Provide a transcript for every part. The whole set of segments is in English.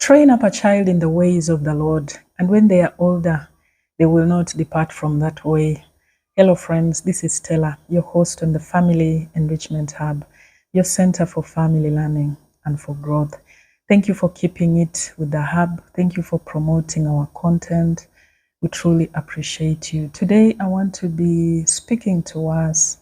Train up a child in the ways of the Lord, and when they are older, they will not depart from that way. Hello, friends. This is Stella, your host on the Family Enrichment Hub, your center for family learning and for growth. Thank you for keeping it with the hub. Thank you for promoting our content. We truly appreciate you. Today, I want to be speaking to us,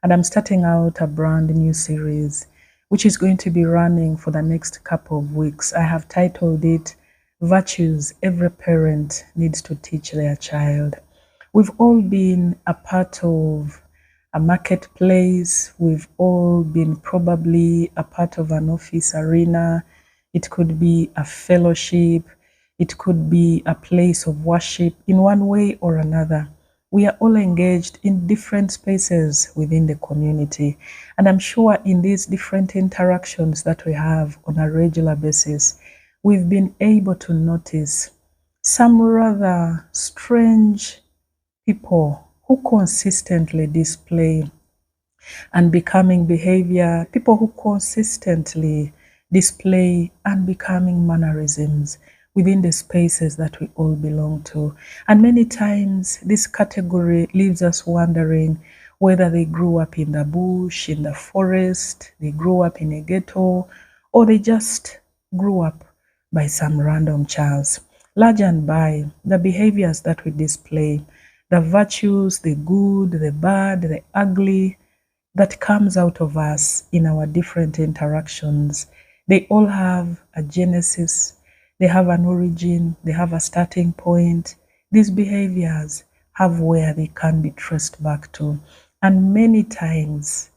and I'm starting out a brand new series which is going to be running for the next couple of weeks. I have titled it Virtues Every Parent Needs to Teach Their Child. We've all been a part of a marketplace. We've all been probably a part of an office arena. It could be a fellowship. It could be a place of worship in one way or another. We are all engaged in different spaces within the community. And I'm sure in these different interactions that we have on a regular basis, we've been able to notice some rather strange people who consistently display unbecoming behavior, people who consistently display unbecoming mannerisms within the spaces that we all belong to. And many times this category leaves us wondering whether they grew up in the bush, in the forest, they grew up in a ghetto, or they just grew up by some random chance. Large and by the behaviors that we display, the virtues, the good, the bad, the ugly, that comes out of us in our different interactions. They all have a genesis, they have an origin, they have a starting point. These behaviors have where they can be traced back to. And many times,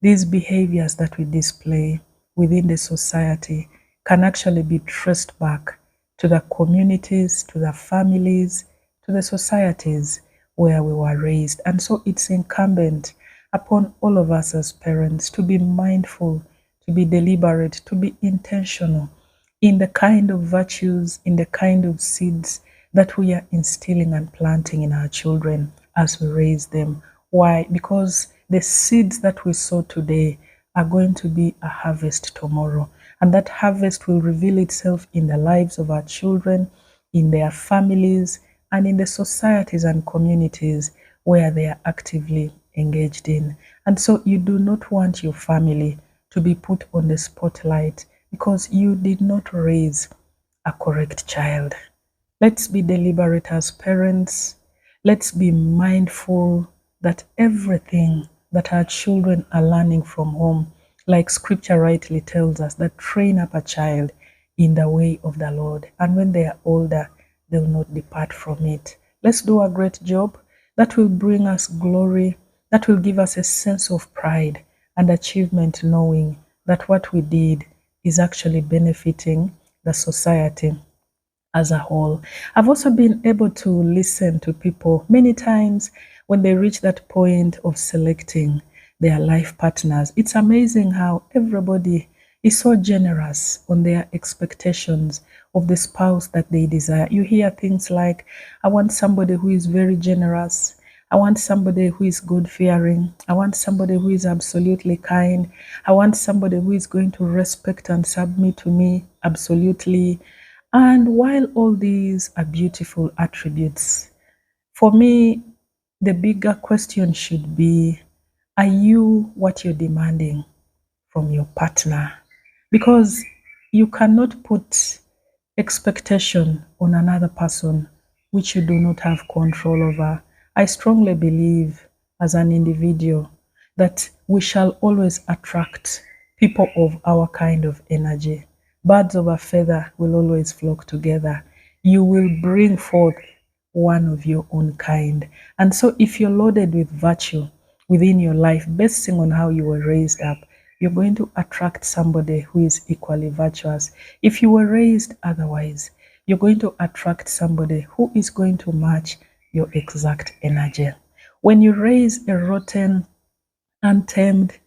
these behaviors that we display within the society can actually be traced back to the communities, to the families, to the societies where we were raised. And so it's incumbent upon all of us as parents to be mindful, to be deliberate, to be intentional in the kind of virtues, in the kind of seeds that we are instilling and planting in our children as we raise them. Why? Because the seeds that we sow today are going to be a harvest tomorrow. And that harvest will reveal itself in the lives of our children, in their families, and in the societies and communities where they are actively engaged in. And so you do not want your family to be put on the spotlight because you did not raise a correct child. Let's be deliberate as parents. Let's be mindful that everything that our children are learning from home, like scripture rightly tells us, that train up a child in the way of the Lord, and when they are older, they will not depart from it. Let's do a great job that will bring us glory, that will give us a sense of pride and achievement, knowing that what we did is actually benefiting the society as a whole. I've also been able to listen to people many times when they reach that point of selecting their life partners. It's amazing how everybody is so generous on their expectations of the spouse that they desire. You hear things like, I want somebody who is very generous. I want somebody who is God-fearing. I want somebody who is absolutely kind. I want somebody who is going to respect and submit to me absolutely. And while all these are beautiful attributes, for me, the bigger question should be, are you what you're demanding from your partner? Because you cannot put expectation on another person which you do not have control over. I strongly believe as an individual that we shall always attract people of our kind of energy. Birds of a feather will always flock together. You will bring forth one of your own kind. And so if you're loaded with virtue within your life, basing on how you were raised up, you're going to attract somebody who is equally virtuous. If you were raised otherwise, you're going to attract somebody who is going to match your exact energy. When you raise a rotten, untamed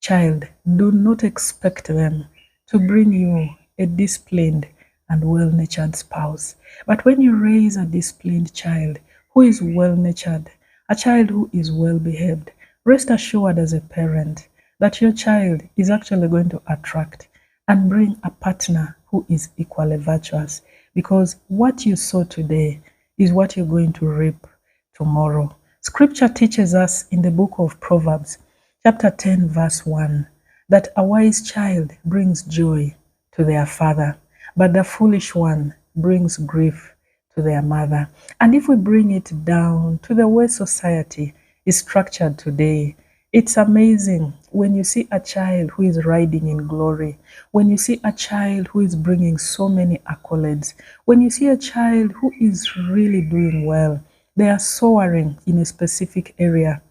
child, do not expect them to bring you a disciplined and well-natured spouse. But when you raise a disciplined child who is well-natured, a child who is well-behaved, rest assured as a parent that your child is actually going to attract and bring a partner who is equally virtuous, because what you sow today is what you're going to reap tomorrow. Scripture teaches us in the book of Proverbs, chapter 10, verse 1, that a wise child brings joy to their father, but the foolish one brings grief to their mother. And if we bring it down to the way society is structured today, it's amazing when you see a child who is riding in glory, when you see a child who is bringing so many accolades, when you see a child who is really doing well, they are soaring in a specific area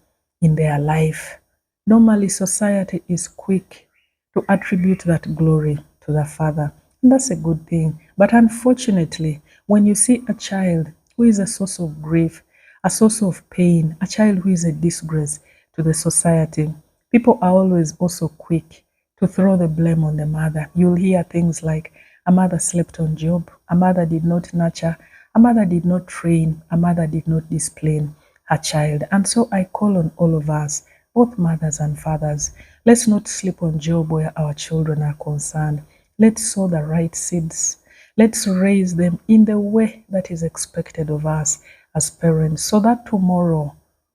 in their life. Normally, society is quick to attribute that glory to the father. And that's a good thing. But unfortunately, when you see a child who is a source of grief, a source of pain, a child who is a disgrace to the society, people are always also quick to throw the blame on the mother. You'll hear things like, a mother slept on Job, a mother did not nurture, a mother did not train, a mother did not discipline her child. And so I call on all of us, both mothers and fathers, let's not sleep on Job where our children are concerned. Let's sow the right seeds. Let's raise them in the way that is expected of us as parents, so that tomorrow,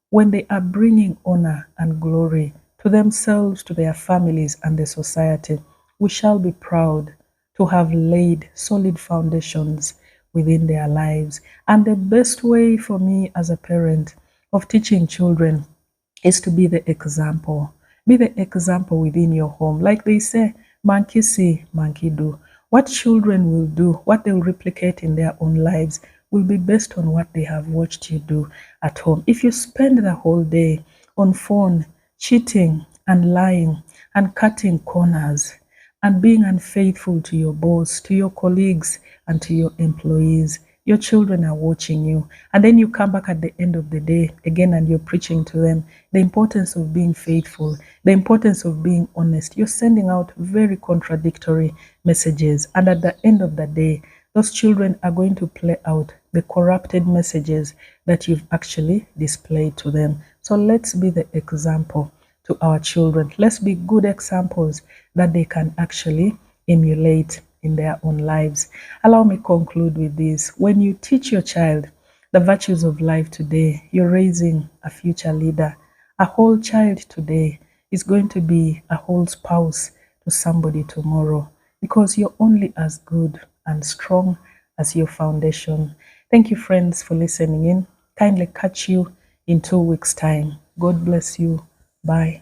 when they are bringing honor and glory to themselves, to their families, and the society, we shall be proud to have laid solid foundations within their lives. And the best way for me as a parent of teaching children is to be the example. Be the example within your home. Like they say, monkey see, monkey do. What children will do, what they'll replicate in their own lives, will be based on what they have watched you do at home. If you spend the whole day on phone, cheating and lying and cutting corners and being unfaithful to your boss, to your colleagues, and to your employees, your children are watching you. And then you come back at the end of the day again and you're preaching to them the importance of being faithful, the importance of being honest. You're sending out very contradictory messages. And at the end of the day, those children are going to play out the corrupted messages that you've actually displayed to them. So let's be the example to our children. Let's be good examples that they can actually emulate in their own lives. Allow me conclude with this. When you teach your child the virtues of life today, you're raising a future leader. A whole child today is going to be a whole spouse to somebody tomorrow, because you're only as good and strong as your foundation. Thank you, friends, for listening in. Kindly catch you in 2 weeks' time. God bless you. Bye.